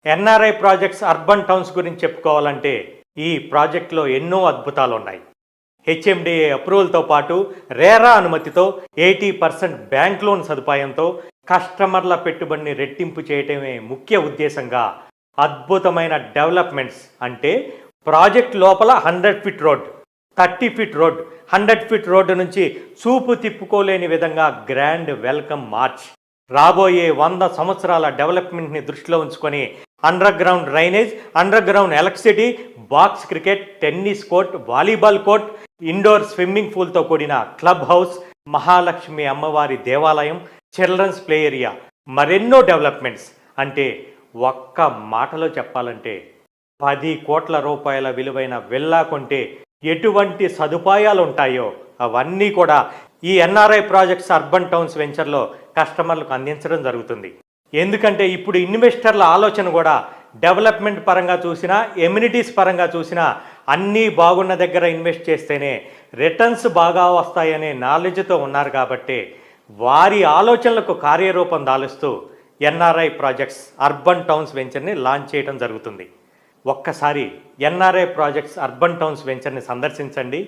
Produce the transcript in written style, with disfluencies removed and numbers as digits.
NRI projects urban towns గురించి చెప్పుకోవాలంటే ఈ ప్రాజెక్టులో ఎన్నో అద్భుతాలు ఉన్నాయి. హెచ్ఎండిఏ అప్రూవల్తో పాటు రేరా అనుమతితో 80% బ్యాంక్ లోన్ సదుపాయంతో కస్టమర్ల పెట్టుబడిని రెట్టింపు చేయటమే ముఖ్య ఉద్దేశంగా అద్భుతమైన డెవలప్మెంట్స్ అంటే ప్రాజెక్ట్ లోపల 100 feet road, 30 feet road, 100 feet road నుంచి చూపు తిప్పుకోలేని విధంగా గ్రాండ్ వెల్కమ్ మార్చ్, రాబోయే 100 సంవత్సరాల డెవలప్మెంట్ని దృష్టిలో ఉంచుకొని underground drainage, underground electricity, box cricket, tennis court, volleyball court, indoor swimming పూల్తో కూడిన క్లబ్ హౌస్, మహాలక్ష్మి అమ్మవారి దేవాలయం, చిల్డ్రన్స్ ప్లే ఏరియా, మరెన్నో డెవలప్మెంట్స్. అంటే ఒక్క మాటలో చెప్పాలంటే 10 కోట్ల రూపాయల విలువైన విల్లా కొంటే ఎటువంటి సదుపాయాలు ఉంటాయో అవన్నీ కూడా ఈ ఎన్ఆర్ఐ ప్రాజెక్ట్స్ అర్బన్ టౌన్స్ వెంచర్లో కస్టమర్లకు అందించడం జరుగుతుంది. ఎందుకంటే ఇప్పుడు ఇన్వెస్టర్ల ఆలోచన కూడా డెవలప్మెంట్ పరంగా చూసినా, ఎమ్యూనిటీస్ పరంగా చూసినా అన్నీ బాగున్న దగ్గర ఇన్వెస్ట్ చేస్తేనే రిటర్న్స్ బాగా వస్తాయనే నాలెడ్జ్తో ఉన్నారు కాబట్టి వారి ఆలోచనలకు కార్యరూపం దాలుస్తూ ఎన్ఆర్ఐ ప్రాజెక్ట్స్ అర్బన్ టౌన్స్ వెంచర్ని లాంచ్ చేయడం జరుగుతుంది. ఒక్కసారి ఎన్ఆర్ఐ ప్రాజెక్ట్స్ అర్బన్ టౌన్స్ వెంచర్ని సందర్శించండి.